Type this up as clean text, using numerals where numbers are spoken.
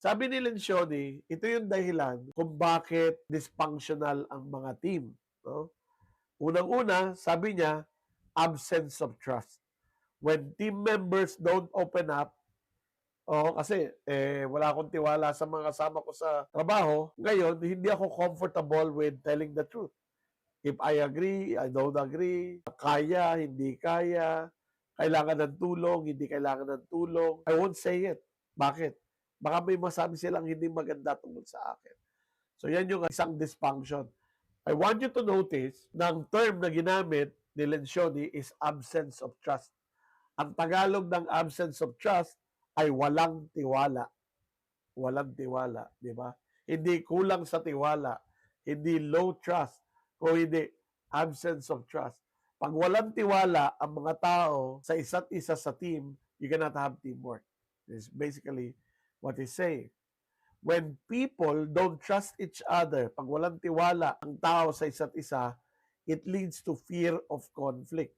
Sabi ni Lencioni, ito yung dahilan kung bakit dysfunctional ang mga team. No? Unang-una, sabi niya, absence of trust. When team members don't open up, kasi wala akong tiwala sa mga kasama ko sa trabaho, ngayon, hindi ako comfortable with telling the truth. If I agree, I don't agree, kaya, hindi kaya, kailangan ng tulong, hindi kailangan ng tulong, I won't say it. Bakit? Baka may masabi silang hindi maganda tungkol sa akin. So yan yung isang dysfunction. I want you to notice na ang term na ginamit ni Lencioni is absence of trust. Ang Tagalog ng absence of trust ay walang tiwala. Walang tiwala, di ba? Hindi kulang sa tiwala, hindi low trust, o hindi absence of trust. Pag walang tiwala ang mga tao sa isa't isa sa team, you cannot have teamwork. This is basically what he's saying. When people don't trust each other, pag walang tiwala ang tao sa isa't isa, it leads to fear of conflict.